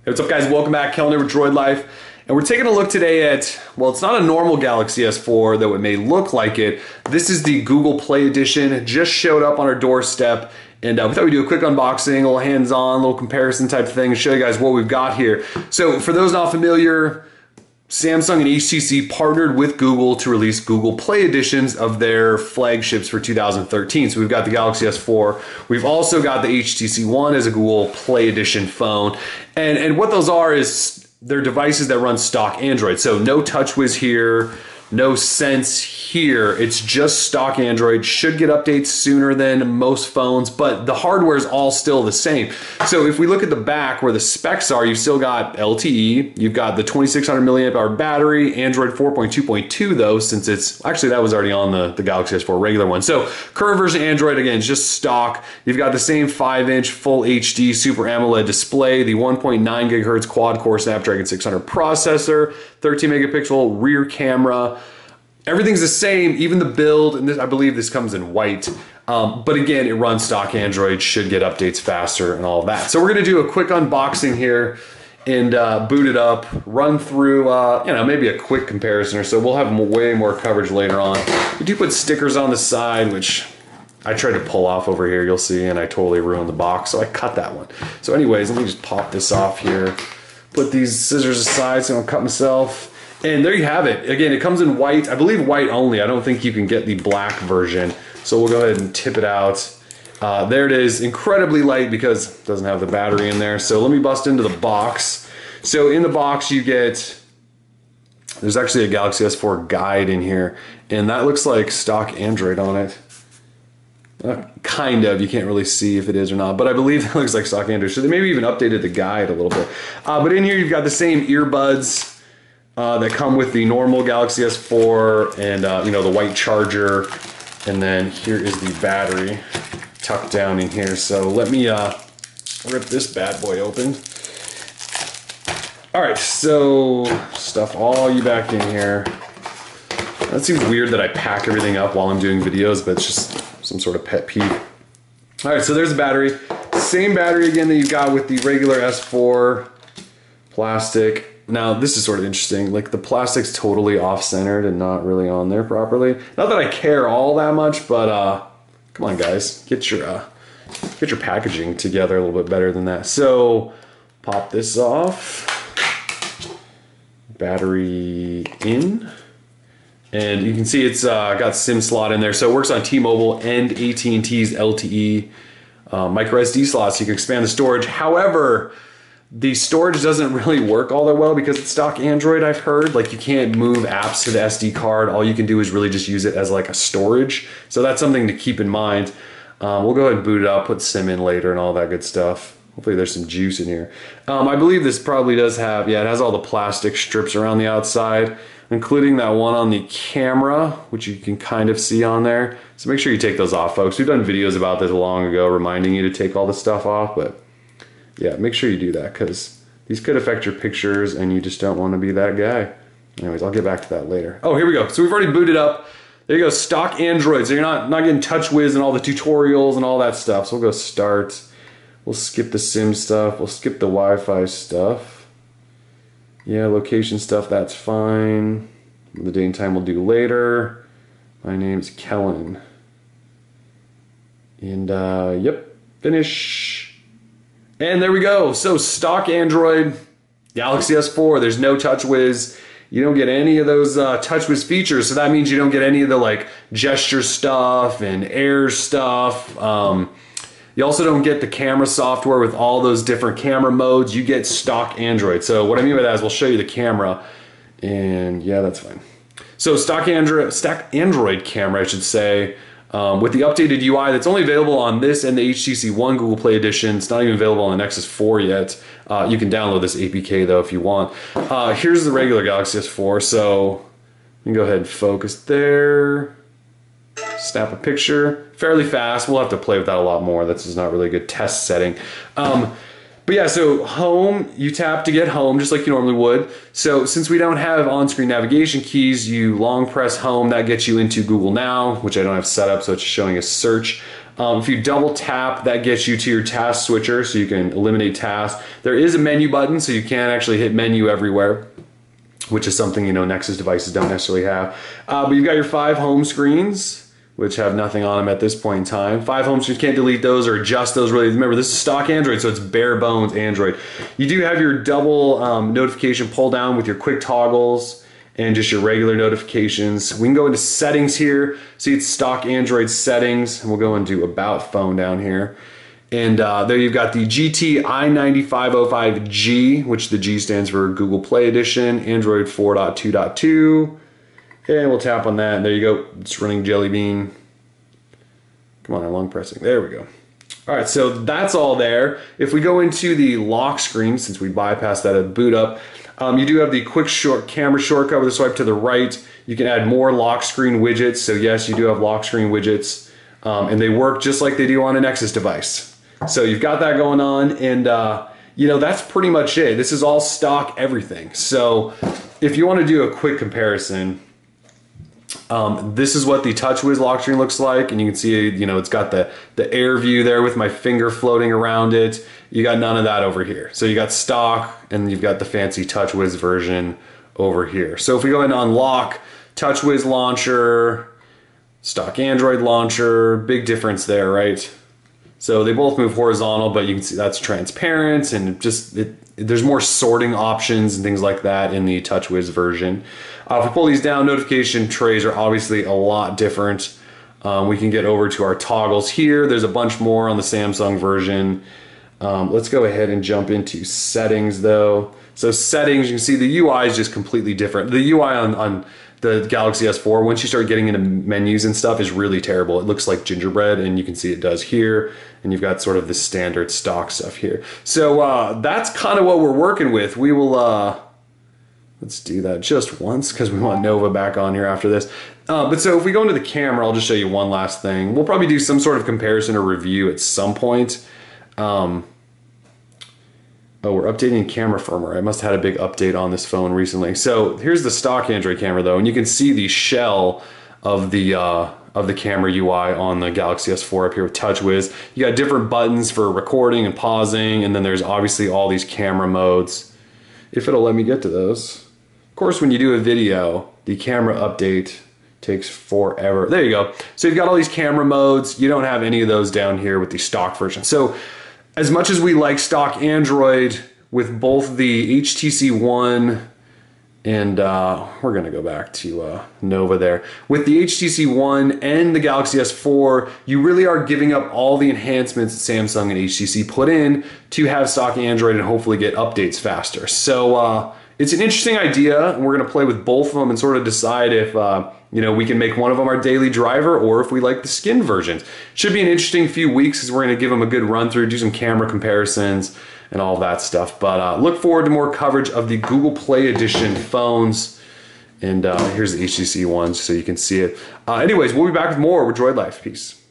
Hey, what's up guys, welcome back, Kellner with Droid Life. And we're taking a look today at, well, it's not a normal Galaxy S4, though it may look like it. This is the Google Play Edition. It just showed up on our doorstep. And we thought we'd do a quick unboxing, a little hands-on, a little comparison type thing, and show you guys what we've got here. So for those not familiar, Samsung and HTC partnered with Google to release Google Play editions of their flagships for 2013. So we've got the Galaxy S4. We've also got the HTC One as a Google Play edition phone. And what those are is they're devices that run stock Android. So no TouchWiz here, no Sense here. It's just stock Android. Should get updates sooner than most phones, but the hardware is all still the same. So if we look at the back where the specs are, you've still got LTE, you've got the 2600 milliamp hour battery, Android 4.2.2 though, since it's, actually that was already on the Galaxy S4 regular one. So current version Android, again, is just stock. You've got the same 5-inch full HD Super AMOLED display, the 1.9 gigahertz quad-core Snapdragon 600 processor, 13 megapixel rear camera. Everything's the same, even the build, and this, I believe this comes in white. But again, it runs stock Android, should get updates faster and all of that. So we're gonna do a quick unboxing here and boot it up, run through, you know, maybe a quick comparison or so. We'll have way more coverage later on. We do put stickers on the side, which I tried to pull off over here, you'll see, and I totally ruined the box, so I cut that one. So anyways, let me just pop this off here. Put these scissors aside so I don't cut myself. And there you have it. Again, it comes in white. I believe white only. I don't think you can get the black version. So we'll go ahead and tip it out. There it is. Incredibly light because it doesn't have the battery in there. So let me bust into the box. So in the box you get, there's actually a Galaxy S4 guide in here. And that looks like stock Android on it. Kind of. You can't really see if it is or not. But I believe it looks like stock Android. So they maybe even updated the guide a little bit. But in here you've got the same earbuds that come with the normal Galaxy S4 and you know, the white charger, and then here is the battery tucked down in here. So let me rip this bad boy open. All right, so stuff all you back in here. That seems weird that I pack everything up while I'm doing videos, but it's just some sort of pet peeve. All right, so there's the battery. Same battery again that you got with the regular S4, plastic. Now, this is sort of interesting. Like, the plastic's totally off-centered and not really on there properly. Not that I care all that much, but come on, guys, get your packaging together a little bit better than that. So, pop this off. Battery in, and you can see it's got SIM slot in there. So it works on T-Mobile and AT&T's LTE micro SD slots. So you can expand the storage. However, the storage doesn't really work all that well because it's stock Android, I've heard. Like, you can't move apps to the SD card. All you can do is really just use it as like a storage. So that's something to keep in mind. We'll go ahead and boot it up, put SIM in later and all that good stuff. Hopefully there's some juice in here. I believe this probably does have, yeah, it has all the plastic strips around the outside, including that one on the camera, which you can kind of see on there. So make sure you take those off, folks. We've done videos about this long ago reminding you to take all this stuff off, but yeah, make sure you do that because these could affect your pictures and you just don't want to be that guy. Anyways, I'll get back to that later. Oh, here we go. So we've already booted up. There you go, stock Android. So you're not getting TouchWiz and all the tutorials and all that stuff. So we'll go start. We'll skip the SIM stuff. We'll skip the Wi-Fi stuff. Yeah, location stuff, that's fine. The date and time we'll do later. My name's Kellen. And yep, finish. And there we go. So stock Android, Galaxy S4, there's no TouchWiz. You don't get any of those TouchWiz features, so that means you don't get any of the like gesture stuff and air stuff. You also don't get the camera software with all those different camera modes. You get stock Android. So what I mean by that is we'll show you the camera, and yeah, that's fine. So stock Android camera, I should say, with the updated UI that's only available on this and the HTC One Google Play Edition. It's not even available on the Nexus 4 yet. You can download this APK though if you want. Here's the regular Galaxy S4. So you can go ahead and focus there. Snap a picture. Fairly fast. We'll have to play with that a lot more. This is not really a good test setting. But yeah, so home, you tap to get home just like you normally would. So since we don't have on-screen navigation keys, you long press home. That gets you into Google Now, which I don't have set up, so it's showing a search. If you double tap, that gets you to your task switcher, so you can eliminate tasks. There is a menu button, so you can actually hit menu everywhere, which is something, you know, Nexus devices don't necessarily have. But you've got your 5 home screens, which have nothing on them at this point in time. 5 home screens, can't delete those or adjust those really. Remember, this is stock Android, so it's bare bones Android. You do have your double notification pull down with your quick toggles and just your regular notifications. We can go into settings here. See, it's stock Android settings, and we'll go into about phone down here. And there you've got the GT i9505G, which the G stands for Google Play Edition, Android 4.2.2. And we'll tap on that, and there you go. It's running Jelly Bean. Come on, I'm long pressing. There we go. All right, so that's all there. If we go into the lock screen, since we bypassed that at boot up, you do have the quick camera shortcut with a swipe to the right. You can add more lock screen widgets. So yes, you do have lock screen widgets, and they work just like they do on a Nexus device. So you've got that going on, and you know, that's pretty much it. This is all stock everything. So if you want to do a quick comparison, this is what the TouchWiz lock screen looks like, and you can see, you know, it's got the air view there with my finger floating around it. You got none of that over here. So you got stock, and you've got the fancy TouchWiz version over here. So if we go ahead and unlock TouchWiz launcher, stock Android launcher, big difference there, right? So they both move horizontal, but you can see that's transparent, and just there's more sorting options and things like that in the TouchWiz version. If we pull these down, notification trays are obviously a lot different. We can get over to our toggles here. There's a bunch more on the Samsung version. Let's go ahead and jump into settings though. So settings, you can see the UI is just completely different. The UI on the Galaxy S4, once you start getting into menus and stuff, is really terrible. It looks like gingerbread, and you can see it does here, and you've got sort of the standard stock stuff here. So that's kind of what we're working with. We will, let's do that just once, because we want Nova back on here after this. But so if we go into the camera, I'll just show you one last thing. We'll probably do some sort of comparison or review at some point. Oh, we're updating camera firmware. I must have had a big update on this phone recently. So here's the stock Android camera though, and you can see the shell of the camera UI on the Galaxy S4 up here with TouchWiz. You got different buttons for recording and pausing, and then there's obviously all these camera modes, if it'll let me get to those. Of course, when you do a video, the camera update takes forever. There you go. So you've got all these camera modes. You don't have any of those down here with the stock version. So as much as we like stock Android with both the HTC One and we're gonna go back to Nova there. With the HTC One and the Galaxy S4, you really are giving up all the enhancements that Samsung and HTC put in to have stock Android and hopefully get updates faster. So it's an interesting idea, and we're gonna play with both of them and sort of decide if you know, we can make one of them our daily driver, or if we like the skin versions. Should be an interesting few weeks, because we're going to give them a good run through, do some camera comparisons and all that stuff. But look forward to more coverage of the Google Play Edition phones. And here's the HTC ones so you can see it. Anyways, we'll be back with more with Droid Life. Peace.